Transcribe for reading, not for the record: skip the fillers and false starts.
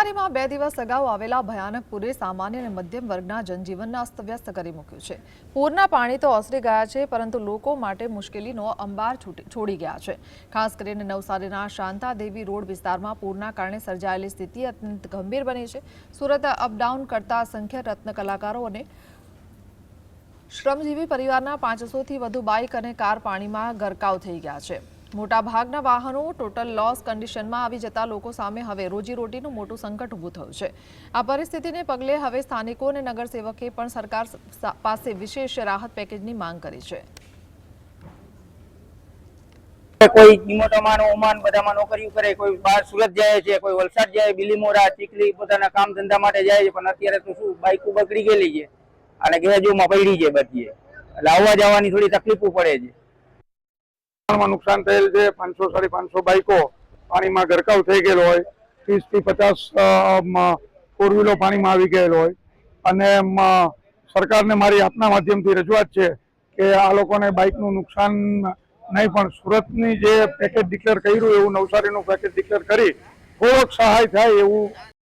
નવસારીમાં 2 દિવસ અગાઉ આવેલા ભયાનક પૂરે સામાન્ય અને મધ્યમ વર્ગના જનજીવનને અસ્તવ્યસ્ત કરી મૂક્યું છે। પૂરના પાણી તો ઓસરી ગયા છે, પરંતુ લોકો માટે મુશ્કેલીનો અંબાર છોડી ગયા છે। ખાસ કરીને નવસારીના શાંતાદેવી રોડ વિસ્તારમાં પૂરના કારણે સર્જાયેલી સ્થિતિ અત્યંત ગંભીર બની છે। સુરત અપડાઉન કરતા અસંખ્ય રત્ન કલાકારો અને શ્રમજીવી પરિવારના 500થી વધુ બાઇક અને કાર પાણીમાં ગરકાવ થઈ ગયા છે। મોટાભાગના વાહનો ટોટલ લોસ કન્ડિશનમાં આવી જતા લોકો સામે હવે રોજીરોટીનું મોટું સંકટ ઊભું થયું છે। આ પરિસ્થિતિને પગલે હવે સ્થાનિકો અને નગરસેવકે પણ સરકાર પાસે વિશેષ રાહત પેકેજની માંગ કરી છે। કોઈ નિમોટોમાં ઓમાન બધામાં નોકરીઓ કરે, કોઈ બહાર સુરત જાય છે, કોઈ વલસાડ જાય, બિલીમોરા, ચીખલી પોતાના કામ ધંધા માટે જાય છે, પણ અત્યારે તો શું બાઇકો બગડી ગયેલી છે અને ગેરેજોમાં પડી છે બધી, એટલે આવવા જવાની થોડી તકલીફો પડે છે। नुकसान थयेल छे। 500 साढ़े 500 बाइको पानी में गरकाव थई गेल होय। 30 થી 50 फोर व्हीलो पानी में आवी गेल होय अने सरकार ने मारी आपना माध्यम थी रजूआत छे के आ लोकोने बाइक नु नुकसान नहीं पण सूरत नी जे पेकेज डिक्लेर कर्युं एवं नवसारी नु पेकेज डिक्लेर करी थोड़ोक सहाय थाय एवं